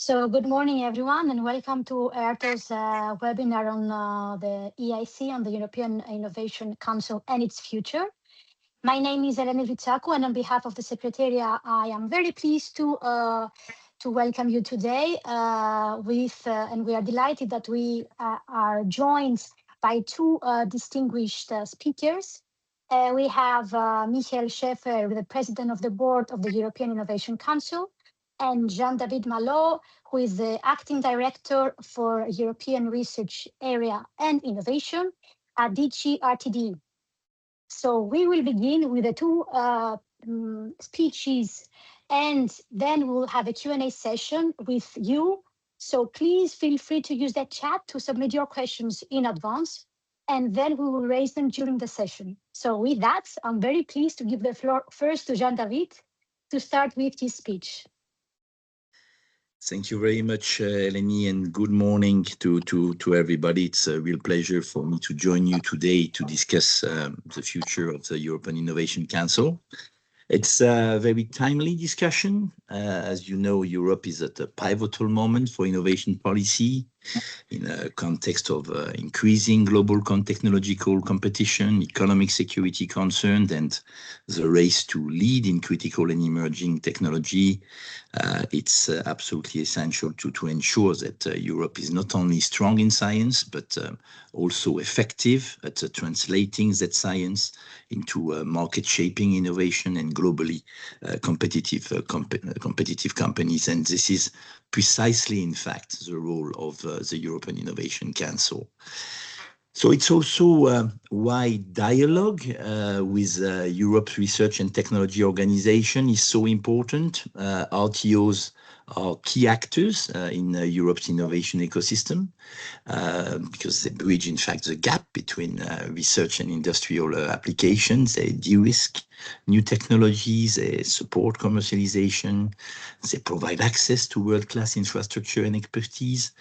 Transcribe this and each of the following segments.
So good morning, everyone, and welcome to EARTO's webinar on the EIC, on the European Innovation Council and its future. My name is Elena Vitsaku, and on behalf of the Secretariat, I am very pleased to welcome you today and we are delighted that we are joined by two distinguished speakers. We have Michiel Scheffer, the President of the Board of the European Innovation Council, and Jean-David Malo, who is the Acting Director for European Research Area and Innovation at DG RTD. So we will begin with the two speeches, and then we'll have a Q&A session with you. So please feel free to use that chat to submit your questions in advance, and then we will raise them during the session. So with that, I'm very pleased to give the floor first to Jean-David to start with his speech. Thank you very much, Eleni, and good morning to everybody. It's a real pleasure for me to join you today to discuss the future of the European Innovation Council. It's a very timely discussion. As you know, Europe is at a pivotal moment for innovation policy in a context of increasing global technological competition, economic security concerns, and the race to lead in critical and emerging technology. It's absolutely essential to ensure that Europe is not only strong in science, but also effective at translating that science into market-shaping innovation and globally competitive companies. And this is precisely, in fact, the role of the European Innovation Council. So it's also why dialogue with Europe's research and technology organization is so important. RTOs are key actors in Europe's innovation ecosystem because they bridge, in fact, the gap between research and industrial applications. They de-risk new technologies, they support commercialization, they provide access to world-class infrastructure and expertise.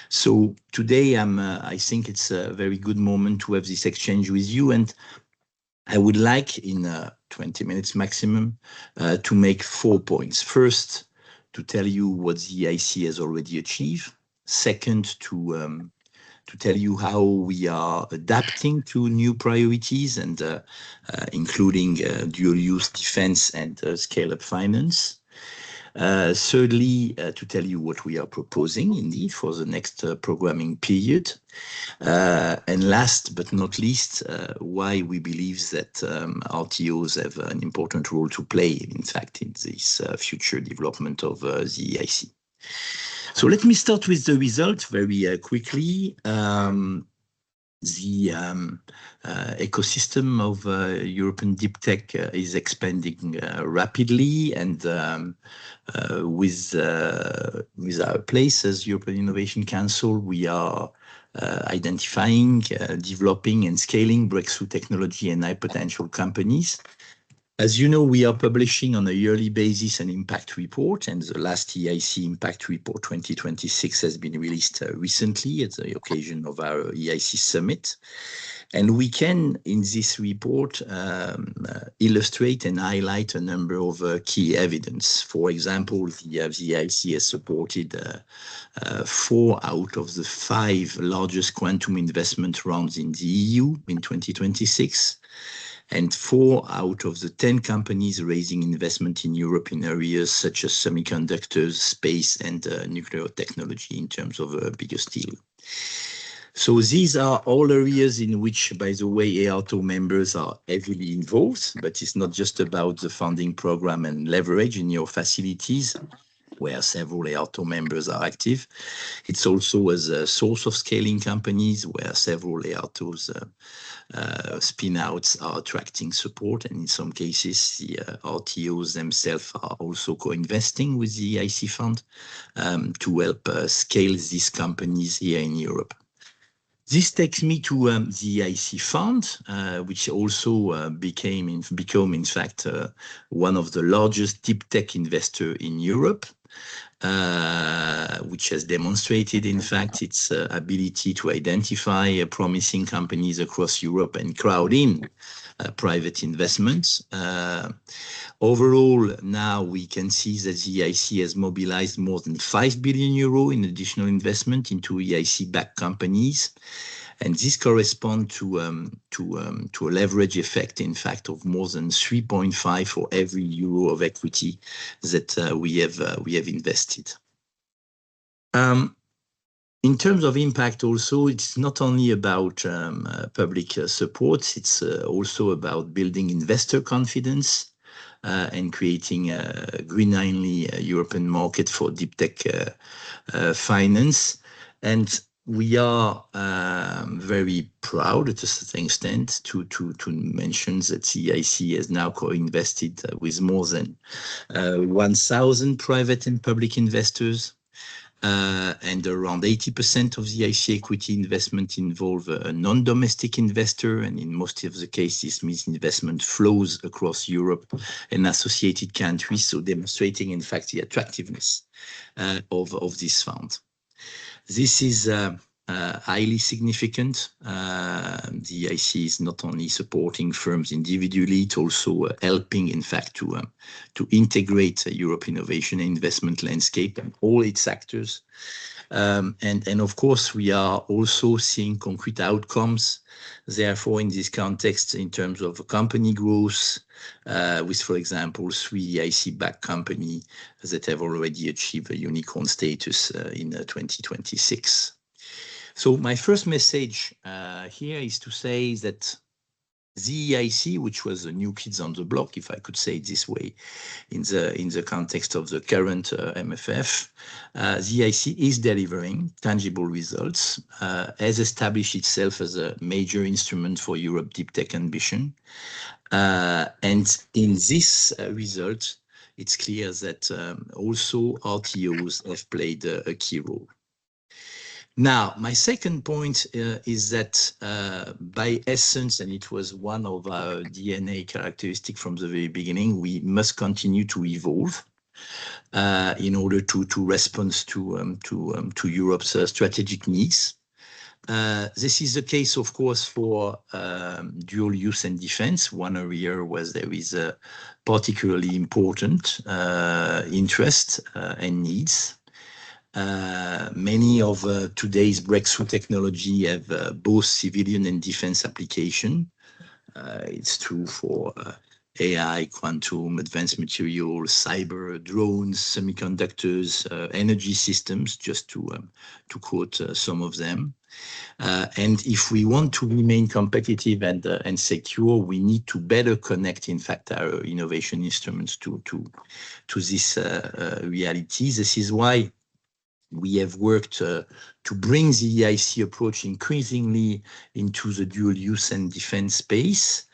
So today, I think it's a very good moment to have this exchange with you, and I would like, in 20 minutes maximum, to make 4 points. First, to tell you what the EIC has already achieved. Second, to tell you how we are adapting to new priorities, and including dual-use defense and scale-up finance. Thirdly, to tell you what we are proposing, indeed, for the next programming period. And last but not least, why we believe that RTOs have an important role to play, in fact, in this future development of the EIC. So let me start with the results very quickly. The ecosystem of European deep tech is expanding rapidly, and with our place as European Innovation Council, we are identifying, developing, and scaling breakthrough technology and high potential companies. As you know, we are publishing on a yearly basis an impact report, and the last EIC Impact Report 2026 has been released recently at the occasion of our EIC Summit. And we can, in this report, illustrate and highlight a number of key evidence. For example, the EIC has supported 4 out of the 5 largest quantum investment rounds in the EU in 2026. And 4 out of the 10 companies raising investment in Europe in areas such as semiconductors, space, and nuclear technology in terms of biggest deal. So these are all areas in which, by the way, EARTO members are heavily involved, but it's not just about the funding program and leverage in your facilities, where several EARTO members are active. It's also as a source of scaling companies, where several EARTOs spin-outs are attracting support, and in some cases, the RTOs themselves are also co-investing with the EIC fund to help scale these companies here in Europe. This takes me to the EIC fund, which also become in fact one of the largest deep tech investor in Europe. which has demonstrated, in fact, its ability to identify promising companies across Europe and crowd in private investments. Overall, now we can see that the EIC has mobilized more than 5 billion euro in additional investment into EIC-backed companies. And this corresponds to a leverage effect, in fact, of more than 3.5 for every euro of equity that we have invested. In terms of impact, also, it's not only about public support; it's also about building investor confidence and creating a green-only European market for deep tech finance. And we are very proud, at a certain extent, to mention that EIC has now co-invested with more than 1,000 private and public investors. And around 80% of the EIC equity investment involve a non-domestic investor, and in most of the cases, this means investment flows across Europe and associated countries, so demonstrating, in fact, the attractiveness of this fund. This is highly significant. The EIC is not only supporting firms individually, it's also helping, in fact, to integrate Europe innovation and investment landscape and all its actors. And of course, we are also seeing concrete outcomes. Therefore, in this context, in terms of company growth, with, for example, 3 EIC-backed companies that have already achieved a unicorn status in 2026. So my first message here is to say that the EIC, which was the new kids on the block, if I could say it this way, in the context of the current MFF, the EIC is delivering tangible results, has established itself as a major instrument for Europe deep tech ambition. And in this result, it's clear that also RTOs have played a key role. Now, my second point is that by essence, and it was one of our DNA characteristics from the very beginning, we must continue to evolve in order to respond to Europe's strategic needs. This is the case, of course, for dual use and defense, one area where there is a particularly important interest and needs. Many of today's breakthrough technology have both civilian and defense application. It's true for AI, quantum, advanced materials, cyber, drones, semiconductors, energy systems, just to quote some of them. And if we want to remain competitive and secure, we need to better connect, in fact, our innovation instruments to this reality. This is why we have worked to bring the EIC approach increasingly into the dual use and defense space.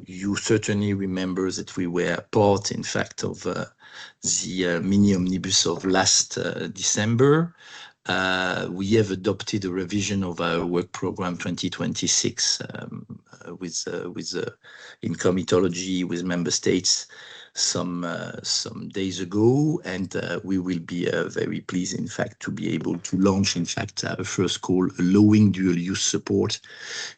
You certainly remember that we were part, in fact, of the mini omnibus of last December. We have adopted a revision of our work program 2026 in comitology with member states some days ago, and we will be very pleased, in fact, to be able to launch, in fact, our first call allowing dual use support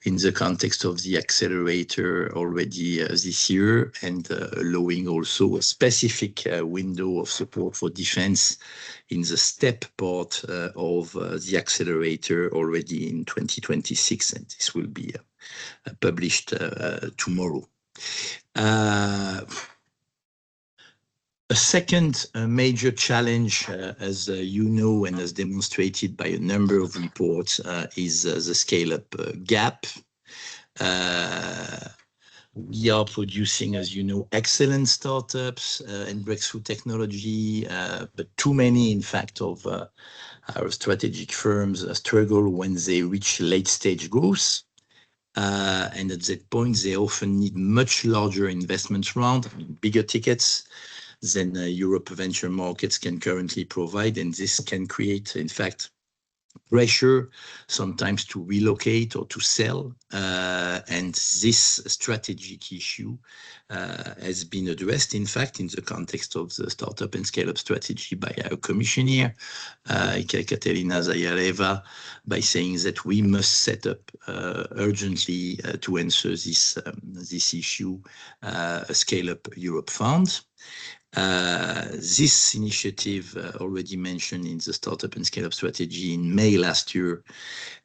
in the context of the accelerator already this year, and allowing also a specific window of support for defense in the step part of the accelerator already in 2026, and this will be published tomorrow. A second major challenge, as you know, and as demonstrated by a number of reports, is the scale-up gap. We are producing, as you know, excellent startups and breakthrough technology, but too many, in fact, of our strategic firms struggle when they reach late-stage growth. And at that point, they often need much larger investment round, bigger tickets than Europe venture markets can currently provide. And this can create, in fact, pressure, sometimes to relocate or to sell. And this strategic issue has been addressed, in fact, in the context of the startup and scale-up strategy by our commissioner, Katerina Zayareva, by saying that we must set up urgently to answer this issue, a Scale-up Europe Fund. This initiative, already mentioned in the Startup and Scale-up Strategy in May last year,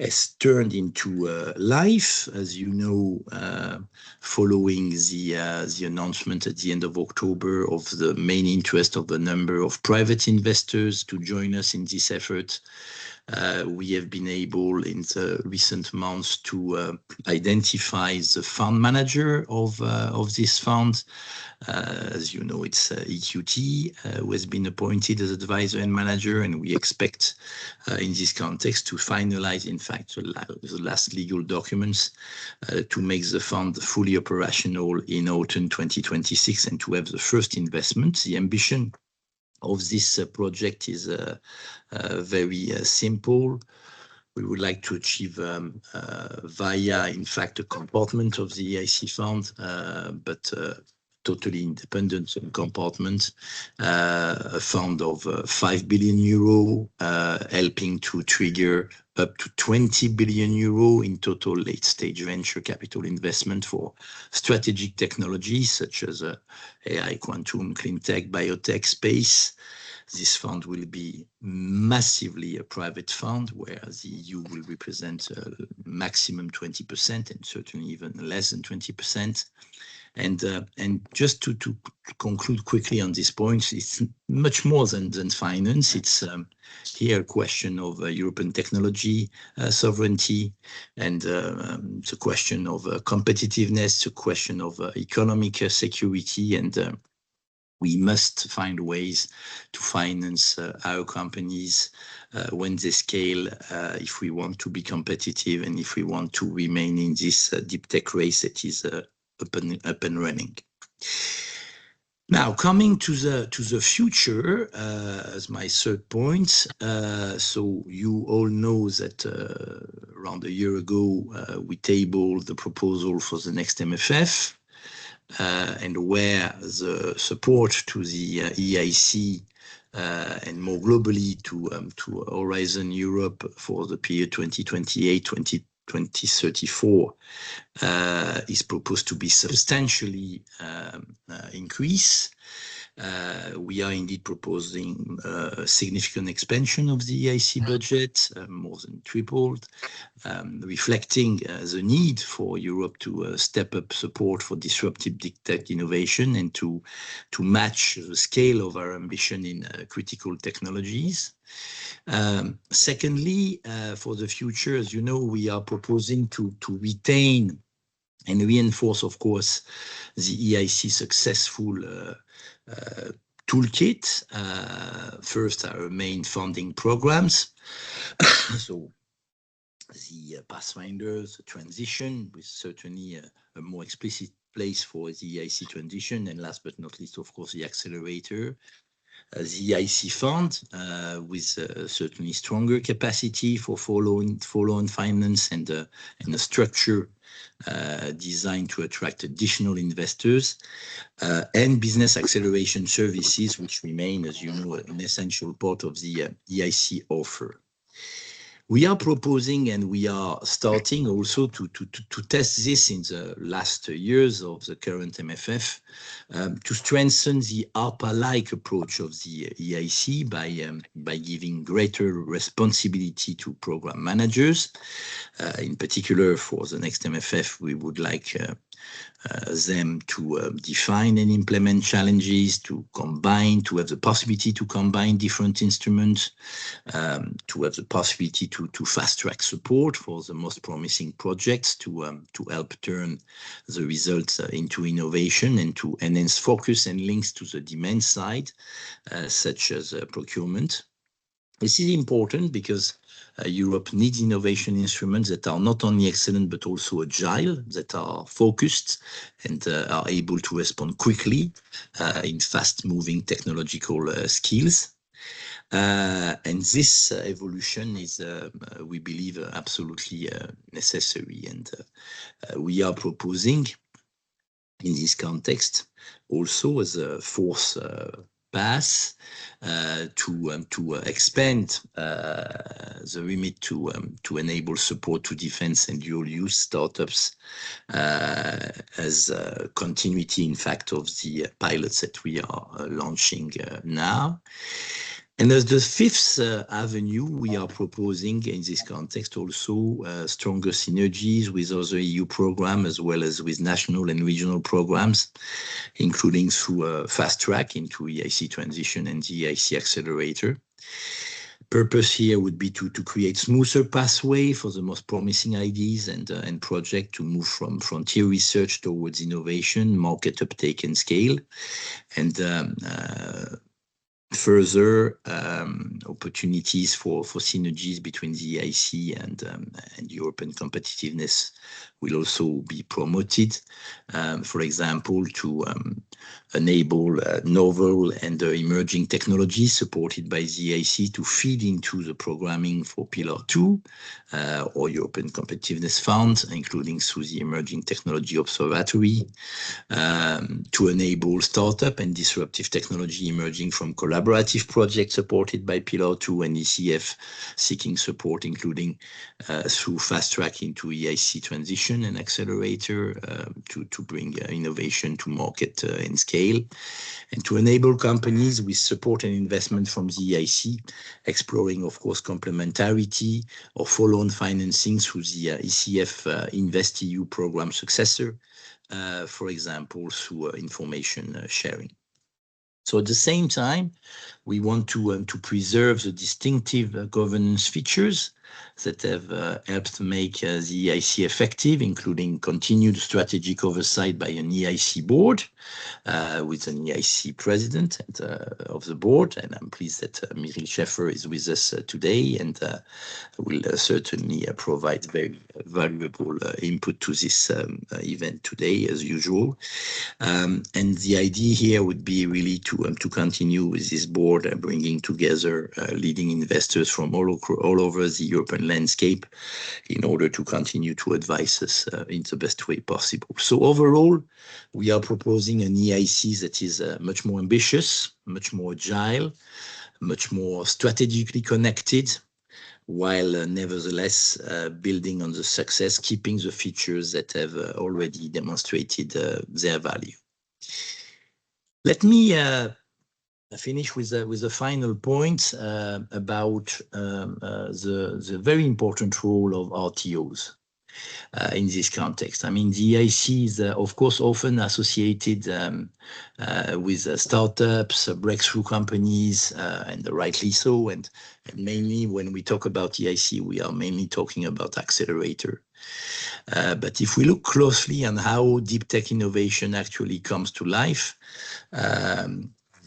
has turned into life, as you know, following the announcement at the end of October of the main interest of a number of private investors to join us in this effort. We have been able in the recent months to identify the fund manager of this fund. As you know, it's EQT who has been appointed as advisor and manager, and we expect in this context to finalize, in fact, the last legal documents to make the fund fully operational in autumn 2026 and to have the first investment. The ambition of this project is very simple. We would like to achieve via, in fact, a compartment of the EIC fund, but totally independent compartment, a fund of 5 billion euro, helping to trigger up to 20 billion euro in total late-stage venture capital investment for strategic technologies such as AI, quantum, clean tech, biotech space. This fund will be massively a private fund where the EU will represent maximum 20% and certainly even less than 20%. And just to conclude quickly on this point, it's much more than finance. It's here a question of European technology sovereignty, and it's a question of competitiveness, it's a question of economic security, and we must find ways to finance our companies when they scale, if we want to be competitive and if we want to remain in this deep tech race that is up and running. Now, coming to the future as my third point. So you all know that around a year ago, we tabled the proposal for the next MFF. And where the support to the EIC and more globally to Horizon Europe for the period 2028-2034 is proposed to be substantially increased. We are indeed proposing a significant expansion of the EIC budget, more than tripled, reflecting the need for Europe to step up support for disruptive deep tech innovation and to match the scale of our ambition in critical technologies. Secondly, for the future, as you know, we are proposing to retain and reinforce, of course, the EIC successful toolkit. First, our main funding programs. So the Pathfinders, the transition, with certainly a more explicit place for the EIC transition, and last but not least, of course, the accelerator. The EIC fund, with certainly stronger capacity for follow-on finance and a structure designed to attract additional investors, and business acceleration services, which remain, as you know, an essential part of the EIC offer. We are proposing and we are starting also to test this in the last years of the current MFF, to strengthen the ARPA-like approach of the EIC by giving greater responsibility to program managers. In particular, for the next MFF, we would like them to define and implement challenges, to have the possibility to combine different instruments, to have the possibility to fast-track support for the most promising projects, to help turn the results into innovation, and to enhance focus and links to the demand side, such as procurement. This is important because Europe needs innovation instruments that are not only excellent, but also agile, that are focused and are able to respond quickly in fast-moving technological skills. And this evolution is, we believe, absolutely necessary. And we are proposing, in this context, also as a fourth path, to expand the remit to enable support to defense and dual-use startups as continuity, in fact, of the pilots that we are launching now. And as the fifth avenue, we are proposing in this context also stronger synergies with other EU programs as well as with national and regional programs, including through a fast track into EIC transition and the EIC accelerator. Purpose here would be to create smoother pathway for the most promising ideas and project to move from frontier research towards innovation, market uptake and scale. And further opportunities for synergies between the EIC and European competitiveness will also be promoted. For example, to enable novel and emerging technologies supported by the EIC to feed into the programming for Pillar 2 or European Competitiveness Fund, including through the Emerging Technology Observatory, to enable startup and disruptive technology emerging from collaborative projects supported by Pillar 2 and ECF, seeking support, including through fast track into EIC transition and accelerator to bring innovation to market and scale, and to enable companies with support and investment from the EIC, exploring, of course, complementarity or follow-on financing through the ECF InvestEU program successor, for example, through information sharing. So at the same time, we want to preserve the distinctive governance features that have helped make the EIC effective, including continued strategic oversight by an EIC board with an EIC president of the board. And I'm pleased that Michiel Scheffer is with us today and will certainly provide very valuable input to this event today, as usual. And the idea here would be really to continue with this board, bringing together leading investors from all over the European landscape in order to continue to advise us in the best way possible. So overall, we are proposing an EIC that is much more ambitious, much more agile, much more strategically connected, while nevertheless building on the success, keeping the features that have already demonstrated their value. Let me finish with a final point about the very important role of RTOs in this context. I mean, the EIC is, of course, often associated with startups, breakthrough companies, and rightly so. And mainly when we talk about EIC, we are mainly talking about accelerator. But if we look closely on how deep tech innovation actually comes to life,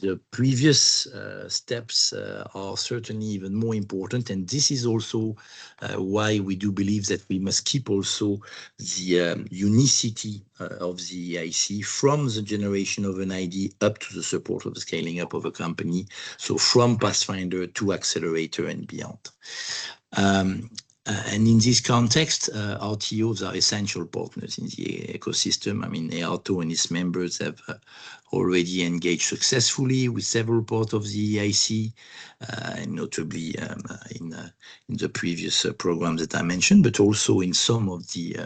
the previous steps are certainly even more important. And this is also why we do believe that we must keep also the unicity of the EIC from the generation of an idea up to the support of the scaling up of a company. So from Pathfinder to accelerator and beyond. And in this context, RTOs are essential partners in the ecosystem. I mean, EARTO and its members have already engaged successfully with several parts of the EIC, and notably in the previous programs that I mentioned, but also in some of the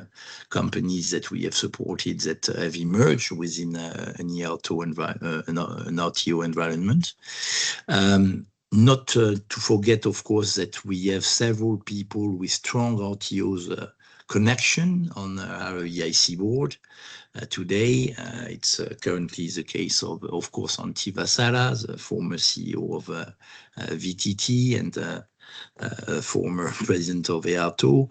companies that we have supported that have emerged within an EARTO an RTO environment. Not to forget, of course, that we have several people with strong RTOs connection on our EIC board. Today, it's currently the case of course, Antti Vasala, the former CEO of VTT and former president of EARTO,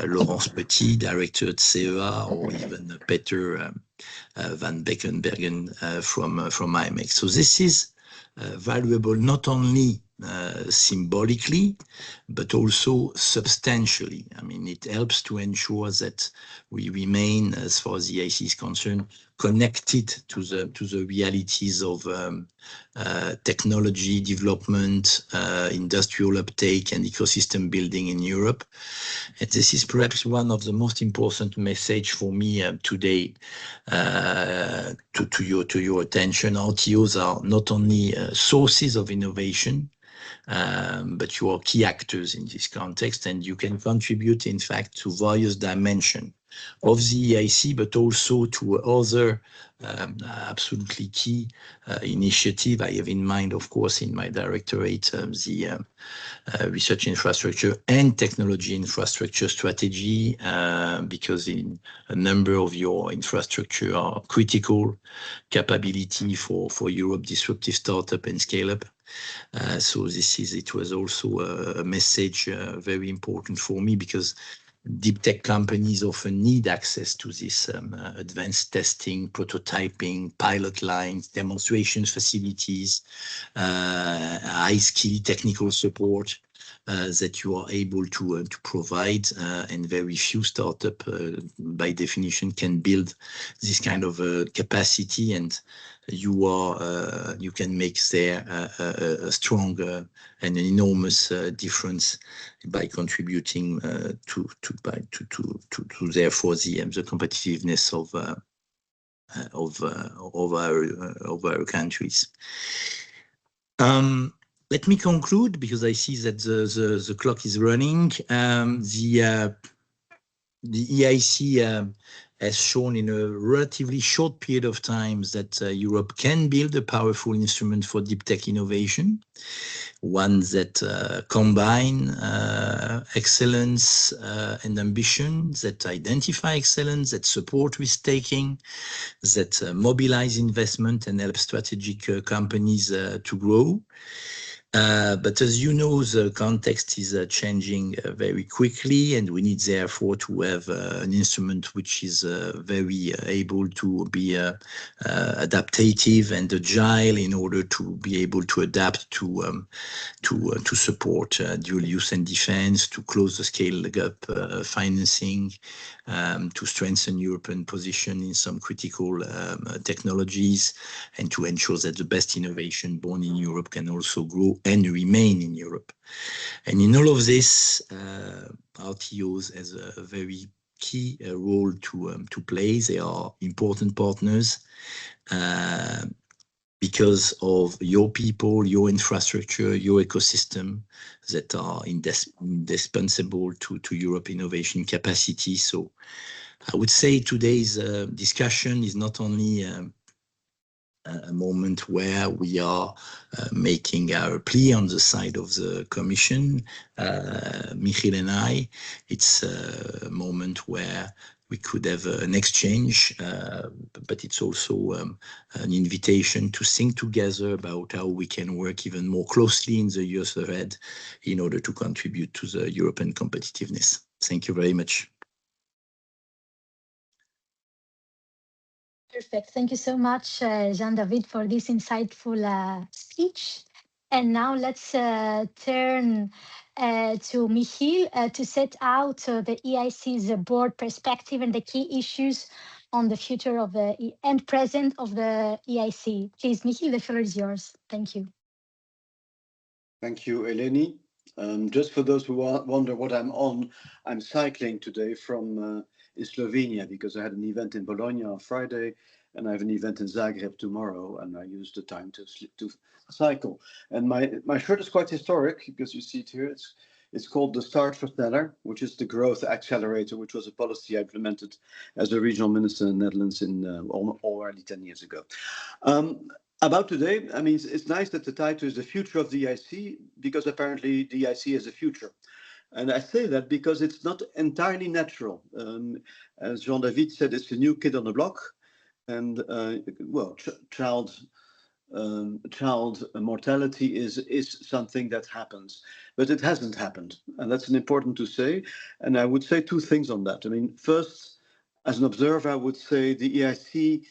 Laurence Petit, director at CEA, or even Peter van Beckenbergen from IMEX. So this is valuable not only symbolically, but also substantially. I mean, it helps to ensure that we remain, as far as the EIC is concerned, connected to the realities of technology development, industrial uptake, and ecosystem building in Europe. And this is perhaps one of the most important message for me today to your attention. RTOs are not only sources of innovation, but you are key actors in this context, and you can contribute, in fact, to various dimensions of the EIC, but also to other absolutely key initiative. I have in mind, of course, in my directorate, the research infrastructure and technology infrastructure strategy, because in a number of your infrastructure are critical capability for Europe disruptive startup and scale up. So it was also a message very important for me, because deep tech companies often need access to this advanced testing, prototyping, pilot lines, demonstration facilities, high-skill technical support that you are able to provide, and very few startup, by definition, can build this kind of capacity, and you can make there a strong and an enormous difference by contributing to therefore the competitiveness of our countries. Let me conclude, because I see that the clock is running. The EIC has shown in a relatively short period of time that Europe can build a powerful instrument for deep tech innovation, one that combine excellence and ambition, that identify excellence, that support risk-taking, that mobilize investment and help strategic companies to grow. But as you know, the context is changing very quickly, and we need therefore to have an instrument which is very able to be adaptive and agile in order to be able to adapt to support dual use and defense, to close the scale gap financing, to strengthen European position in some critical technologies, and to ensure that the best innovation born in Europe can also grow and remain in Europe. And in all of this, RTOs has a very key role to play. They are important partners because of your people, your infrastructure, your ecosystem that are indispensable to Europe innovation capacity. So I would say today's discussion is not only a moment where we are making our plea on the side of the Commission, Michiel and I. It's a moment where we could have an exchange, but it's also an invitation to think together about how we can work even more closely in the years ahead in order to contribute to the European competitiveness. Thank you very much. Perfect. Thank you so much, Jean-David, for this insightful speech. And now let's turn to Michiel to set out the EIC's board perspective and the key issues on the future of the and present of the EIC. Please, Michiel, the floor is yours. Thank you. Thank you, Eleni. Just for those who wonder what I'm on, I'm cycling today from in Slovenia, because I had an event in Bologna on Friday, and I have an event in Zagreb tomorrow, and I use the time to cycle. And my shirt is quite historic, because you see it here. It's called the Startversneller, which is the growth accelerator, which was a policy I implemented as a regional minister in the Netherlands already 10 years ago. About today, I mean, it's nice that the title is The Future of the EIC, because apparently the EIC has a future. And I say that because it's not entirely natural. As Jean-David said, it's a new kid on the block. And, well, child mortality is something that happens. But it hasn't happened. And that's important to say. And I would say two things on that. I mean, first, as an observer, I would say the EIC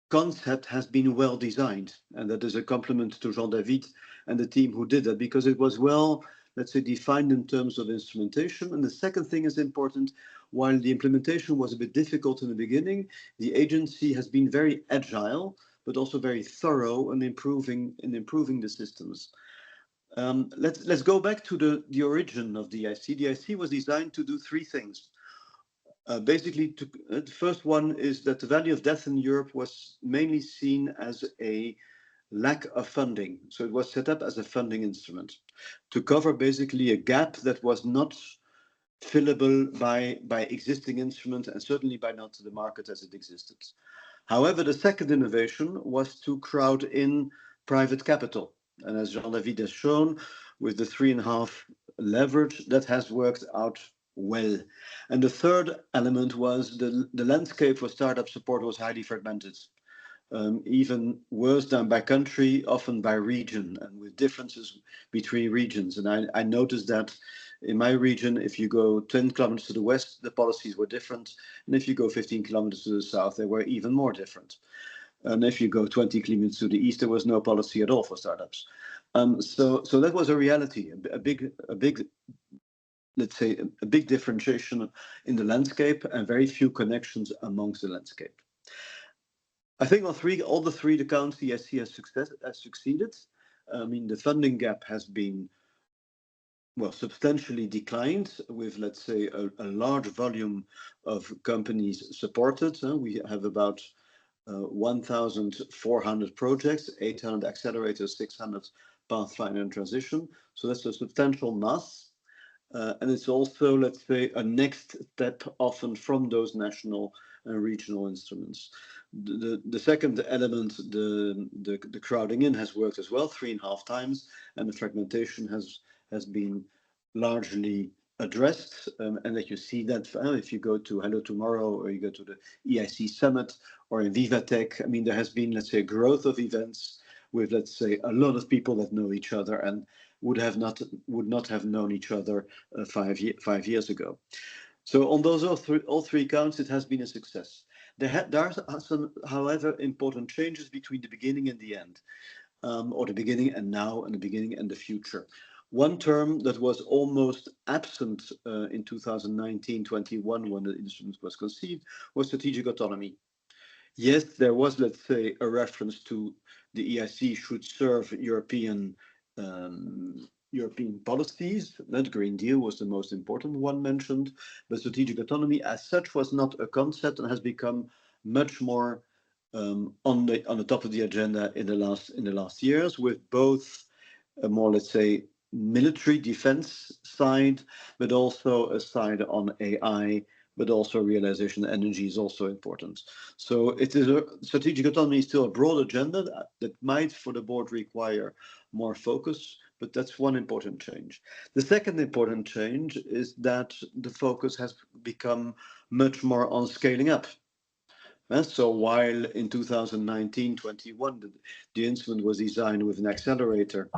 concept has been well designed, and that is a compliment to Jean-David and the team who did that, because it was well, let's say, defined in terms of instrumentation. And the second thing is important, while the implementation was a bit difficult in the beginning, the agency has been very agile, but also very thorough in improving the systems. Let's go back to the origin of the EIC. The EIC was designed to do three things. Basically, the first one is that the value of death in Europe was mainly seen as a lack of funding. So it was set up as a funding instrument to cover basically a gap that was not fillable by existing instruments and certainly by not the market as it existed. However, the second innovation was to crowd in private capital. And as Jean-David has shown, with the 3.5 leverage, that has worked out well. And the third element was the landscape for startup support was highly fragmented. Even worse than by country, often by region, and with differences between regions. And I noticed that in my region, if you go 10 kilometers to the west, the policies were different. And if you go 15 kilometers to the south, they were even more different. And if you go 20 kilometers to the east, there was no policy at all for startups. So that was a reality, a big, let's say, a big differentiation in the landscape and very few connections amongst the landscape. I think on all the three accounts, the EIC has succeeded. I mean, the funding gap has been, well, substantially declined with, let's say, a large volume of companies supported. We have about 1,400 projects, 800 accelerators, 600 pathfinder and transition. So that's a substantial mass. And it's also, let's say, a next step often from those national and regional instruments. The second element, the crowding in, has worked as well 3.5 times, and the fragmentation has been largely addressed. And that you see that if you go to Hello Tomorrow or you go to the EIC Summit or in Vivatech, I mean, there has been, let's say, a growth of events with, let's say, a lot of people that know each other and would not have known each other 5 years ago. So on those all three counts, it has been a success. There are some, however, important changes between the beginning and the end, or the beginning and now, and the beginning and the future. One term that was almost absent in 2019-21 when the instrument was conceived was strategic autonomy. Yes, there was, let's say, a reference to the EIC should serve European policies. That Green Deal was the most important one mentioned, but strategic autonomy as such was not a concept and has become much more on the top of the agenda in the last years, with both a more, let's say, military defense side, but also a side on AI, but also realization energy is also important. So it is strategic autonomy is still a broad agenda that might for the board require more focus, but that's one important change. The second important change is that the focus has become much more on scaling up. So while in 2019-21, the instrument was designed with an accelerator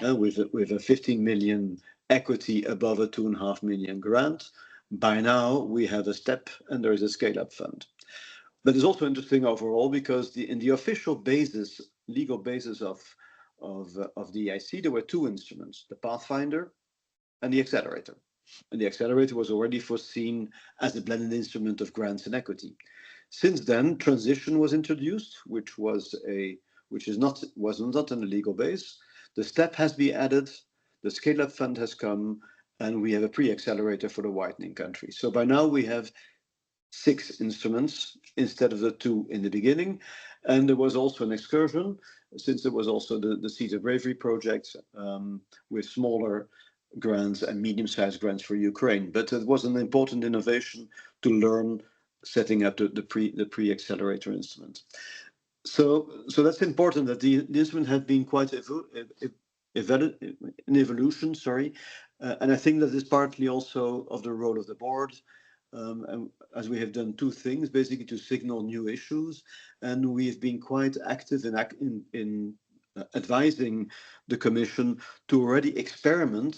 with a 15 million equity above a 2.5 million grant, by now we have a step and there is a scale-up fund. But it's also interesting overall because in the official basis, legal basis of the EIC, there were two instruments, the Pathfinder and the accelerator. And the accelerator was already foreseen as a blended instrument of grants and equity. Since then, transition was introduced, which was not on a legal base. The step has been added, the scale-up fund has come, and we have a pre-accelerator for the widening country. So by now we have 6 instruments instead of the 2 in the beginning. And there was also an excursion, since there was also the Seeds of Bravery project with smaller grants and medium-sized grants for Ukraine. But it was an important innovation to learn setting up the pre-accelerator instrument. So that's important that the instrument has been quite an evolution, and I think that is partly also of the role of the board, and as we have done 2 things, basically to signal new issues, and we've been quite active in advising the Commission to already experiment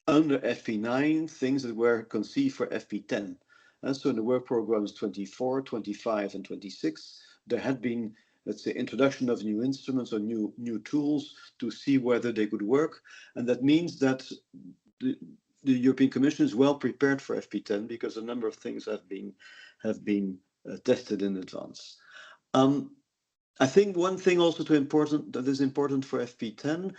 under FP9 things that were conceived for FP10. And so in the work programs 24, 25, and 26, there had been, let's say, introduction of new instruments or new tools to see whether they could work. And that means that the European Commission is well prepared for FP10 because a number of things have been tested in advance. I think one thing also that is important for FP10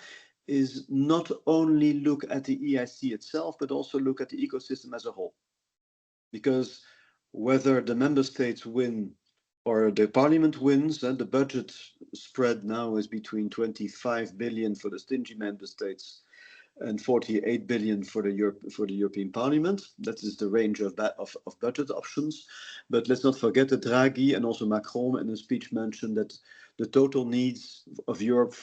is not only look at the EIC itself, but also look at the ecosystem as a whole. Because whether the member states win or the parliament wins, and the budget spread now is between 25 billion for the stingy member states and 48 billion for the European Parliament. That is the range of budget options. But let's not forget that Draghi and also Macron in a speech mentioned that the total needs of Europe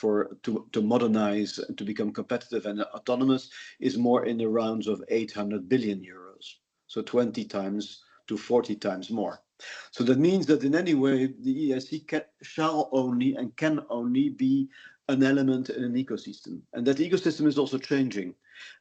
to modernize and to become competitive and autonomous is more in the rounds of 800 billion euros. So 20 times to 40 times more. So that means that in any way, the EIC shall only and can only be an element in an ecosystem. And that ecosystem is also changing.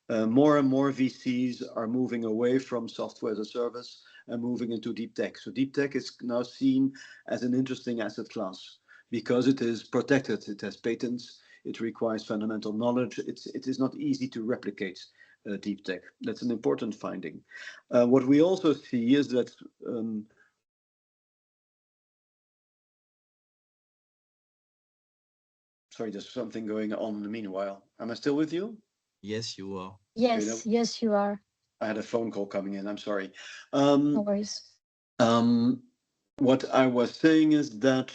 More and more VCs are moving away from software as a service and moving into deep tech. So deep tech is now seen as an interesting asset class because it is protected, it has patents, it requires fundamental knowledge, it is not easy to replicate deep tech. That's an important finding. What we also see is that sorry, there's something going on in the meanwhile. Am I still with you? Yes, you are. Yes, Okay, yes, you are. I had a phone call coming in. I'm sorry. No worries. What I was saying is that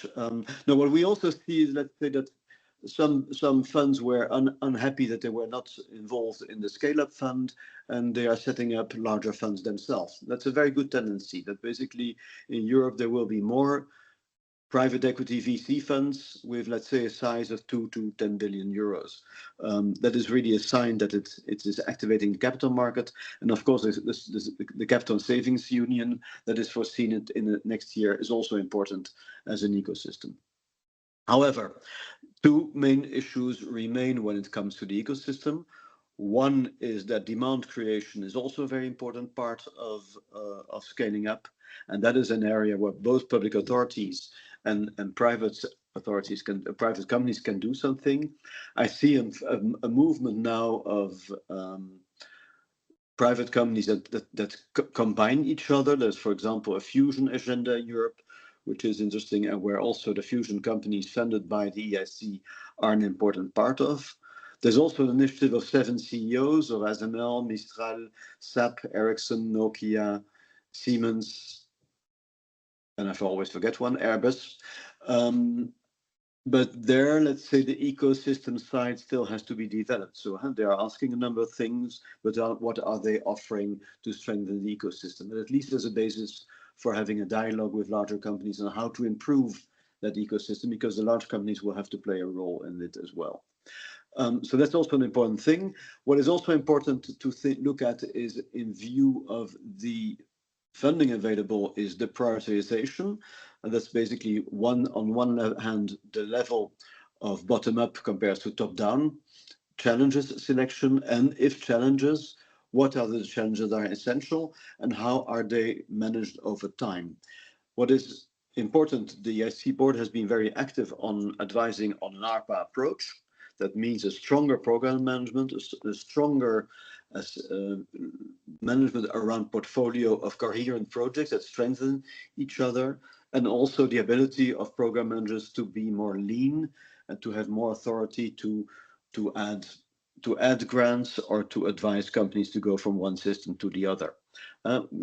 no. What we also see is, let's say, that some funds were unhappy that they were not involved in the scale-up fund, and they are setting up larger funds themselves. That's a very good tendency. That basically in Europe there will be more private equity VC funds with, let's say, a size of 2 to 10 billion euros. That is really a sign that it is activating the capital market. And of course, the capital savings union that is foreseen in the next year is also important as an ecosystem. However, two main issues remain when it comes to the ecosystem. One is that demand creation is also a very important part of scaling up, and that is an area where both public authorities and private companies can do something. I see a movement now of private companies that combine each other. There's, for example, a fusion agenda in Europe, which is interesting, and where also the fusion companies funded by the EIC are an important part of. There's also an initiative of 7 CEOs of ASML, Mistral, SAP, Ericsson, Nokia, Siemens, and I always forget one, Airbus. But there, let's say, the ecosystem side still has to be developed. So they are asking a number of things, but what are they offering to strengthen the ecosystem? But at least as a basis for having a dialogue with larger companies on how to improve that ecosystem, because the large companies will have to play a role in it as well. So that's also an important thing. What is also important to look at is, in view of the funding available, is the prioritization. And that's basically on one hand, the level of bottom-up compares to top-down challenges selection, and if challenges, what are the challenges that are essential and how are they managed over time? What is important, the EIC board has been very active on advising on an ARPA approach. That means a stronger program management, a stronger management around portfolio of coherent projects that strengthen each other, and also the ability of program managers to be more lean and to have more authority to add grants or to advise companies to go from one system to the other.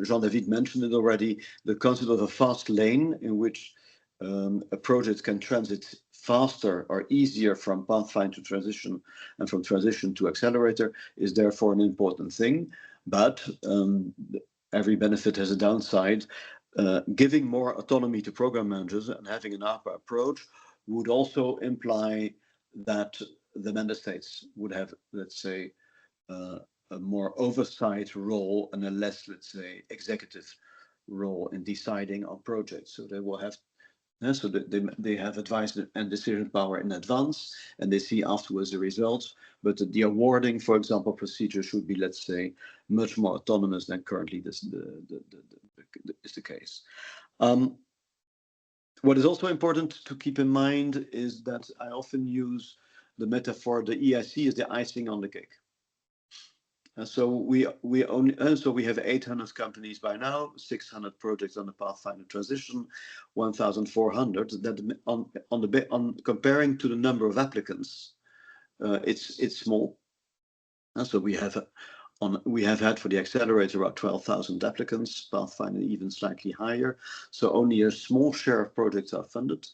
Jean-David mentioned it already, the concept of a fast lane in which a project can transit faster or easier from pathfinder to transition and from transition to accelerator is therefore an important thing. But every benefit has a downside. Giving more autonomy to program managers and having an ARPA approach would also imply that the member states would have, let's say, a more oversight role and a less, let's say, executive role in deciding on projects. So they will have, so they have advice and decision power in advance, and they see afterwards the results. But the awarding, for example, procedure should be, let's say, much more autonomous than currently is the case. What is also important to keep in mind is that I often use the metaphor, the EIC is the icing on the cake. So we have 800 companies by now, 600 projects on the Pathfinder transition, 1,400. That on comparing to the number of applicants, it's small. And so we have had for the accelerator about 12,000 applicants, Pathfinder even slightly higher. So only a small share of projects are funded.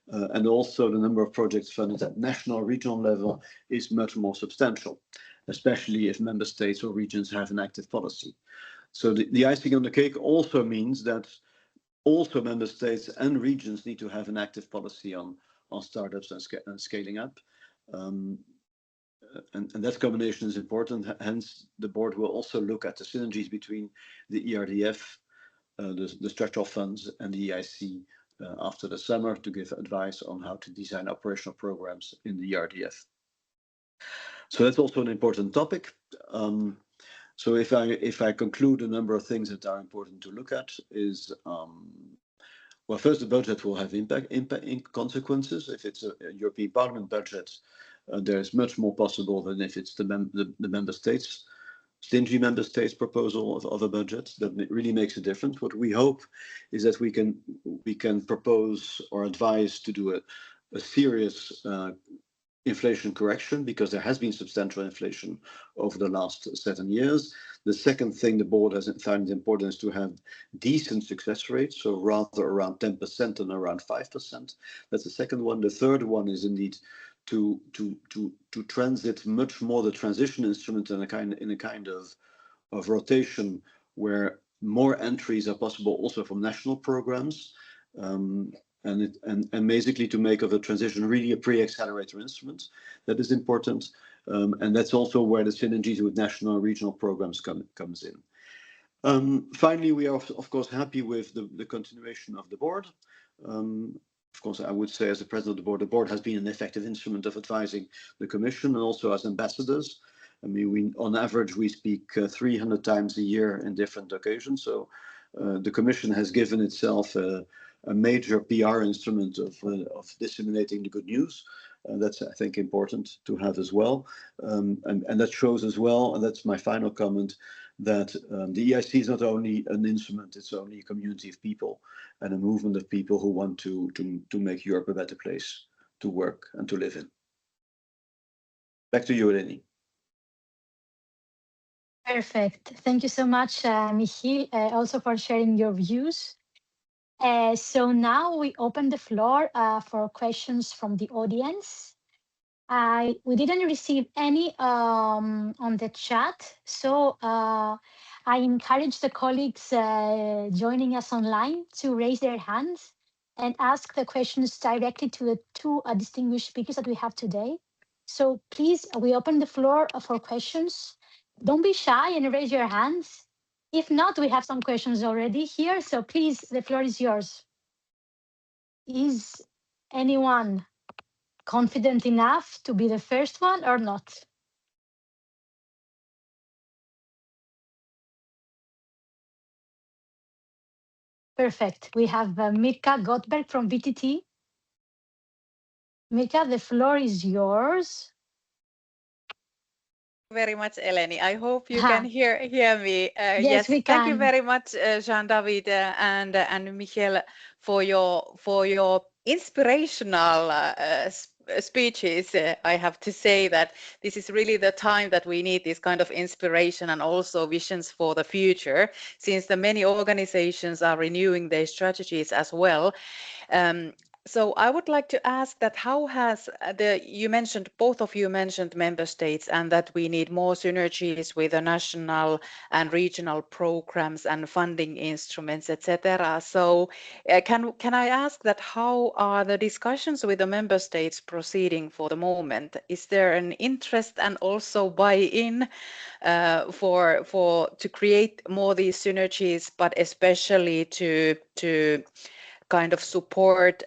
And also the number of projects funded at national regional level is much more substantial, especially if member states or regions have an active policy. So the icing on the cake also means that also member states and regions need to have an active policy on startups and scaling up. And that combination is important. Hence, the board will also look at the synergies between the ERDF, the structural funds, and the EIC after the summer to give advice on how to design operational programs in the ERDF. So that's also an important topic. So if I conclude a number of things that are important to look at is, well, first, the budget will have impact consequences. If it's a European Parliament budget, there is much more possible than if it's the member states, stingy member states proposal of a budget. That really makes a difference. What we hope is that we can propose or advise to do a serious inflation correction, because there has been substantial inflation over the last 7 years. The second thing the board has found important is to have decent success rates, so rather around 10% and around 5%. That's the second one. The third one is indeed to transit much more the transition instrument in a kind of rotation where more entries are possible also from national programs. And basically to make of a transition really a pre-accelerator instrument. That is important, and that's also where the synergies with national and regional programs comes in. Finally, we are of course happy with the continuation of the board. Of course, I would say as the president of the board has been an effective instrument of advising the Commission and also as ambassadors. I mean, on average, we speak 300 times a year in different occasions. So the Commission has given itself a major PR instrument of disseminating the good news. That's, I think, important to have as well. And that shows as well, and that's my final comment, that the EIC is not only an instrument, it's only a community of people and a movement of people who want to make Europe a better place to work and to live in. Back to you, Eleni. Perfect. Thank you so much, Michiel, also for sharing your views. So now we open the floor for questions from the audience. We didn't receive any on the chat, so I encourage the colleagues joining us online to raise their hands and ask the questions directly to the two distinguished speakers that we have today. So please, we open the floor for questions. Don't be shy and raise your hands. If not, we have some questions already here, so please, the floor is yours. Is anyone confident enough to be the first one or not? Perfect. We have Mirka Gottberg from VTT. Mirka, the floor is yours. Very much, Eleni. I hope you can hear me. Yes, we can. Thank you very much, Jean-David and Michiel, for your inspirational speeches. I have to say that this is really the time that we need this kind of inspiration and also visions for the future, since the many organizations are renewing their strategies as well. So I would like to ask that how has both of you mentioned member states and that we need more synergies with the national and regional programs and funding instruments, etc. So can I ask that how are the discussions with the member states proceeding for the moment? Is there an interest and also buy-in to create more these synergies, but especially to kind of support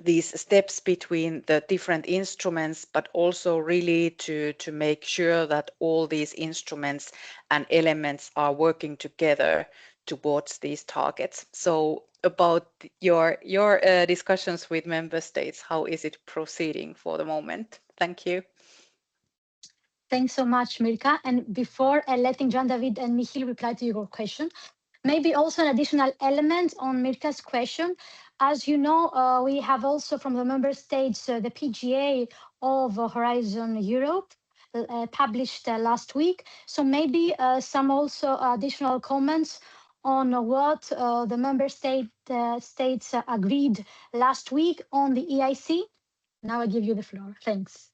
these steps between the different instruments, but also really to make sure that all these instruments and elements are working together towards these targets. So about your discussions with member states, how is it proceeding for the moment? Thank you. Thanks so much, Mirka. And before letting Jean-David and Michiel reply to your question, maybe also an additional element on Mirka's question. As you know, we have also from the member states the PGA of Horizon Europe published last week. So maybe some also additional comments on what the member states agreed last week on the EIC. Now I give you the floor. Thanks.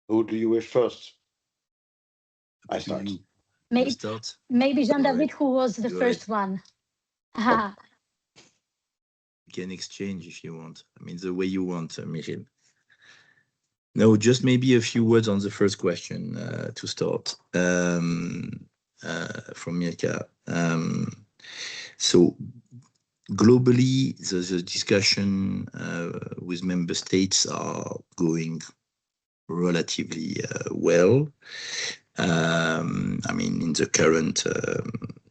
Who do you wish first? I start. You start. Maybe Jean-David, who was the first one. Oh. You can exchange if you want. I mean, the way you want, Michiel. No, just maybe a few words on the first question to start from Mirka. So globally, the discussion with member states are going relatively well. I mean, in the current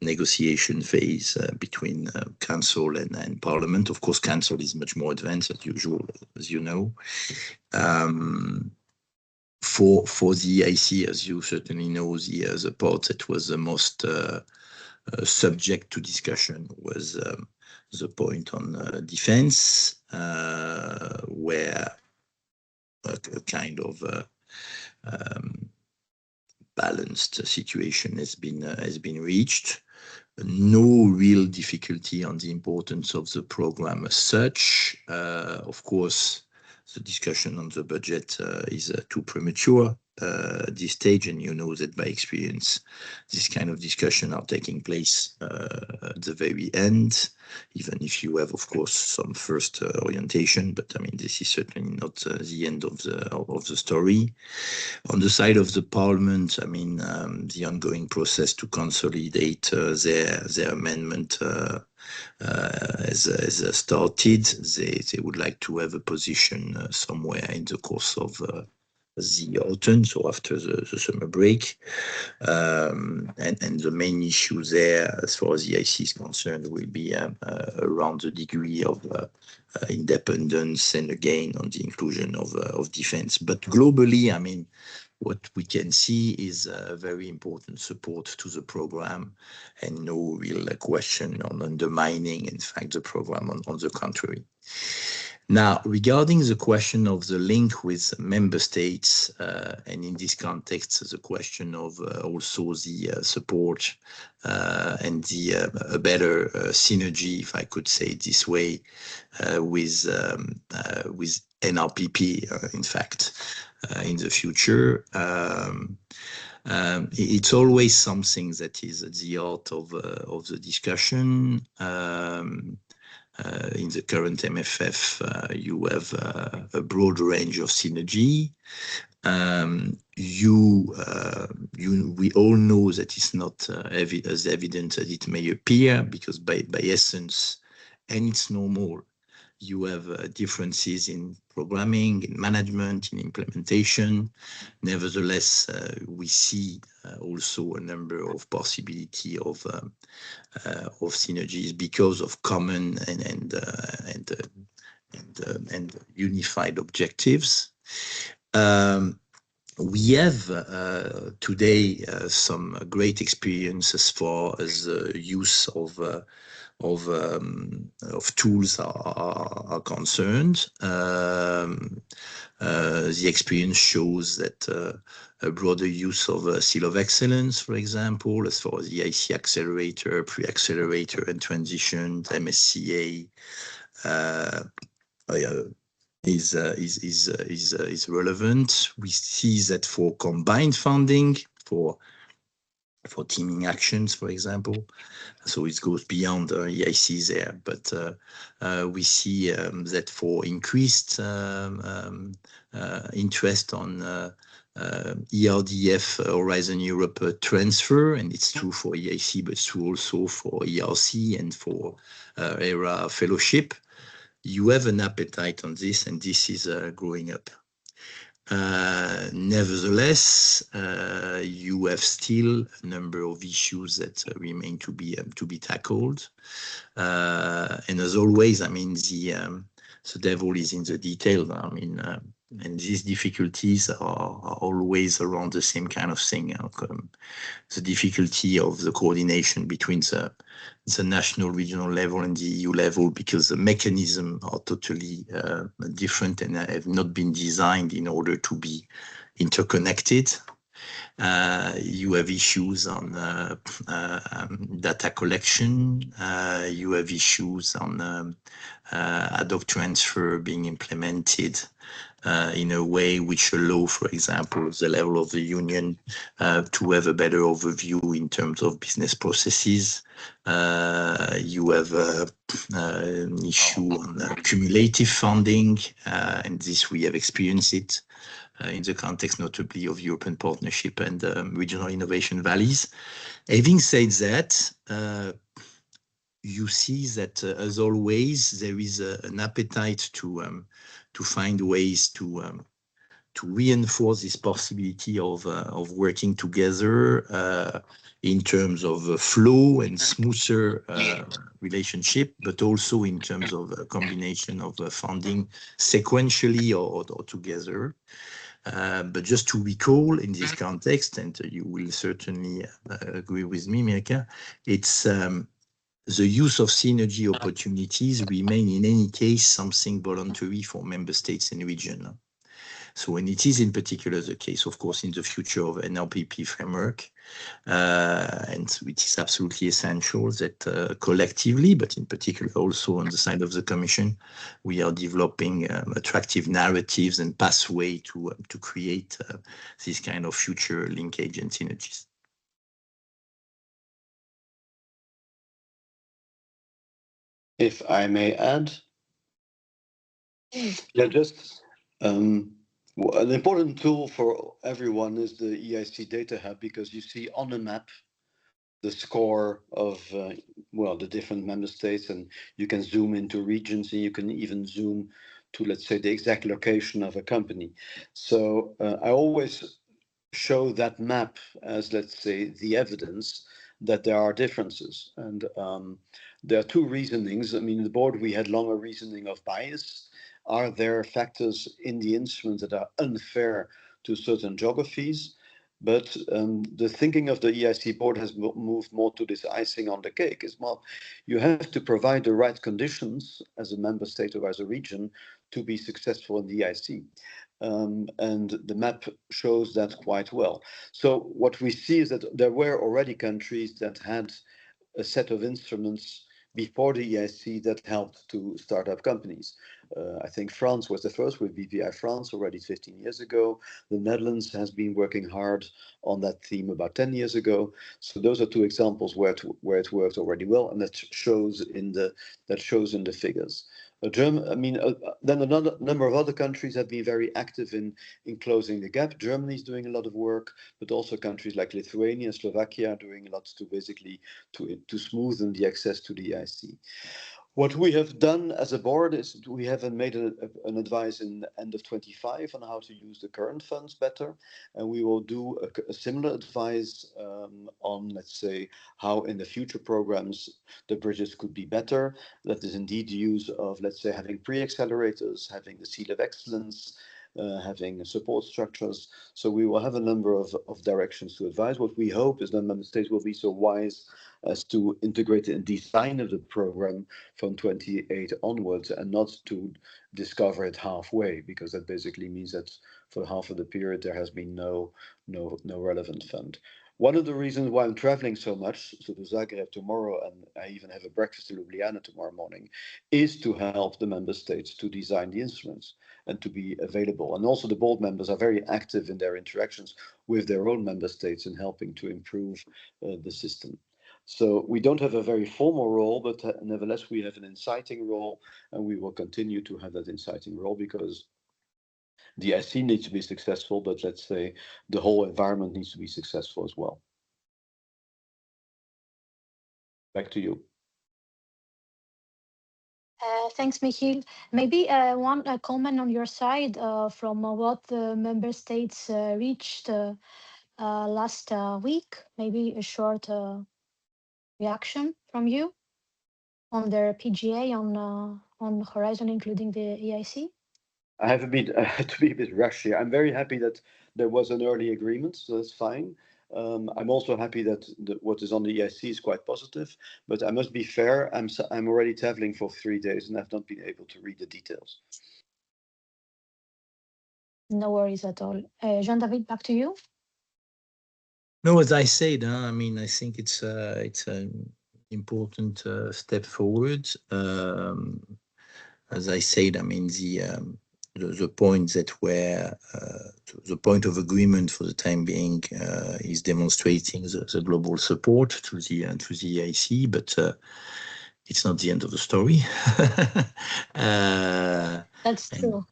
negotiation phase between Council and Parliament, of course, Council is much more advanced as usual, as you know. For the EIC, as you certainly know, the part that was the most subject to discussion was the point on defense, where a kind of balanced situation has been reached. No real difficulty on the importance of the program as such. Of course, the discussion on the budget is too premature at this stage, and you know that by experience, this kind of discussion are taking place at the very end, even if you have, of course, some first orientation. But I mean, this is certainly not the end of the story. On the side of the Parliament, I mean, the ongoing process to consolidate their amendment has started. They would like to have a position somewhere in the course of the autumn, so after the summer break. And the main issue there, as far as the EIC is concerned, will be around the degree of independence and again on the inclusion of defense. But globally, I mean, what we can see is a very important support to the program and no real question on undermining, in fact, the program. On the contrary. Now, regarding the question of the link with member states, and in this context, the question of also the support and a better synergy, if I could say it this way, with NRPP, in fact, in the future. It's always something that is at the heart of the discussion. In the current MFF, you have a broad range of synergy. We all know that it's not as evident as it may appear, because by essence, and it's normal, you have differences in programming, in management, in implementation. Nevertheless, we see also a number of possibility of synergies because of common and unified objectives. We have today some great experience as far as the use of tools are concerned. The experience shows that a broader use of Seal of Excellence, for example, as far as the EIC accelerator, pre-accelerator and transition, MSCA, is relevant. We see that for combined funding, for teaming actions, for example. So it goes beyond EIC there, but we see that for increased interest on ERDF Horizon Europe transfer, and it's true for EIC, but it's true also for ERC and for ERA fellowship. You have an appetite on this, and this is growing up. Nevertheless, you have still a number of issues that remain to be tackled. And as always, I mean, the devil is in the detail. I mean, And these difficulties are always around the same kind of thing. The difficulty of the coordination between the national, regional level and the EU level, because the mechanisms are totally different and have not been designed in order to be interconnected. You have issues on data collection. You have issues on ad hoc transfer being implemented in a way which allow, for example, the level of the union to have a better overview in terms of business processes. You have an issue on cumulative funding, and this we have experienced it in the context notably of European Partnership and regional innovation valleys. Having said that, you see that, as always, there is an appetite to find ways to reinforce this possibility of working together in terms of flow and smoother relationship, but also in terms of a combination of funding sequentially or together. But just to recall in this context, and you will certainly agree with me, Mirka, it's the use of synergy opportunities remain in any case something voluntary for member states and region. So when it is in particular the case, of course, in the future of an LPP framework, and it is absolutely essential that collectively, but in particular also on the side of the Commission, we are developing attractive narratives and pathway to create this kind of future linkage and synergies. If I may add, yeah, just an important tool for everyone is the EIC Data Hub, because you see on a map the score of the different member states, and you can zoom into regions, and you can even zoom to, let's say, the exact location of a company. So I always show that map as, let's say, the evidence that there are differences. And there are two reasonings. I mean, the board, we had longer reasoning of bias. Are there factors in the instruments that are unfair to certain geographies? But the thinking of the EIC board has moved more to this icing on the cake. Is more, you have to provide the right conditions as a member state or as a region to be successful in the EIC. And the map shows that quite well. So what we see is that there were already countries that had a set of instruments before the EIC that helped to start up companies. I think France was the first with BVI France already 15 years ago. The Netherlands has been working hard on that theme about 10 years ago. So those are two examples where it worked already well, and that shows in the figures. Then another number of other countries have been very active in closing the gap. Germany is doing a lot of work, but also countries like Lithuania and Slovakia are doing a lot to basically to smoothen the access to the EIC. What we have done as a board is we have made an advice in the end of 25 on how to use the current funds better. And we will do a similar advice on, let's say, how in the future programs the bridges could be better. That is indeed the use of, let's say, having pre-accelerators, having the Seal of Excellence, having support structures. So we will have a number of directions to advise. What we hope is that member states will be so wise as to integrate it in design of the program from 28 onwards, and not to discover it halfway, because that basically means that for half of the period there has been no relevant fund. One of the reasons why I'm traveling so much, so to Zagreb tomorrow, and I even have a breakfast in Ljubljana tomorrow morning, is to help the member states to design the instruments and to be available. And also the board members are very active in their interactions with their own member states in helping to improve the system. So we don't have a very formal role, but nevertheless we have an inciting role, and we will continue to have that inciting role, because the EIC needs to be successful, but let's say the whole environment needs to be successful as well. Back to you. Thanks, Michiel. Maybe one comment on your side from what the member states reached last week. Maybe a short reaction from you on their PGA on Horizon, including the EIC. I have a bit to be a bit rushy. I'm very happy that there was an early agreement, so that's fine. I'm also happy that what is on the EIC is quite positive, but I must be fair. I'm already traveling for 3 days and I've not been able to read the details. No worries at all. Jean-David, back to you. No, as I said, I mean, I think it's an important step forward. As I said, I mean, the point that were the point of agreement for the time being is demonstrating the global support to the EIC, but it's not the end of the story. That's true.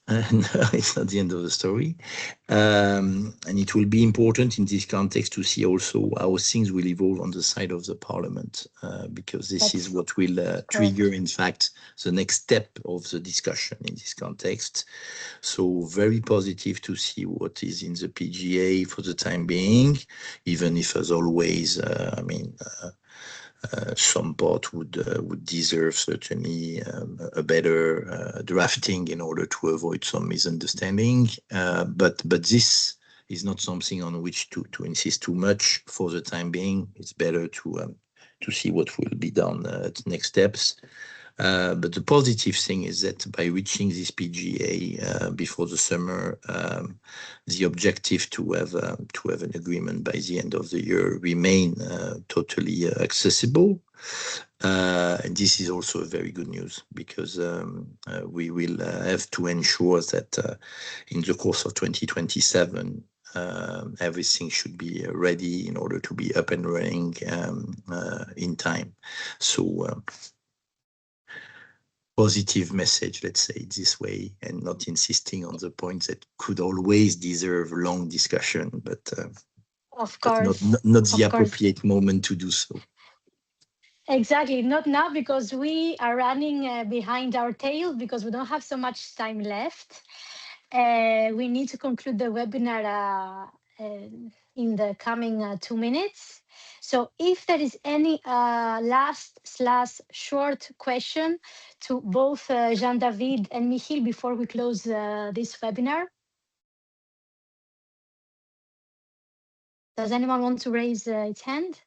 No, it's not the end of the story. And it will be important in this context to see also how things will evolve on the side of the Parliament, because this is what will trigger, in fact, the next step of the discussion in this context. So very positive to see what is in the PGA for the time being, even if, as always, I mean, some part would deserve certainly a better drafting in order to avoid some misunderstanding. But this is not something on which to insist too much for the time being. It's better to see what will be done at the next steps. But the positive thing is that by reaching this PGA before the summer, the objective to have an agreement by the end of the year remain totally accessible. And this is also a very good news, because we will have to ensure that in the course of 2027, everything should be ready in order to be up and running in time. So positive message, let's say it this way, and not insisting on the points that could always deserve long discussion, but of course, not the appropriate moment to do so. Exactly, not now, because we are running behind our tail, because we don't have so much time left. We need to conclude the webinar in the coming 2 minutes. So if there is any last/short question to both Jean-David and Michiel before we close this webinar. Does anyone want to raise its hand?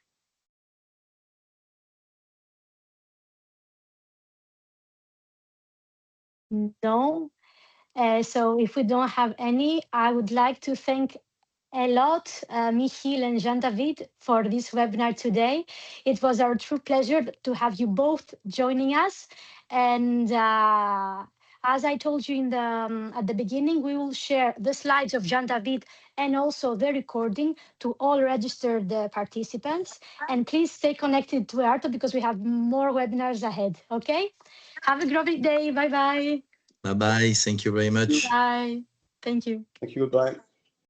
No. So if we don't have any, I would like to thank a lot, Michiel and Jean-David, for this webinar today. It was our true pleasure to have you both joining us. And as I told you at the beginning, we will share the slides of Jean-David and also the recording to all registered participants. And please stay connected to EARTO, because we have more webinars ahead. Okay? Have a great day. Bye-bye. Bye-bye. Thank you very much. Bye. Thank you. Thank you. Bye.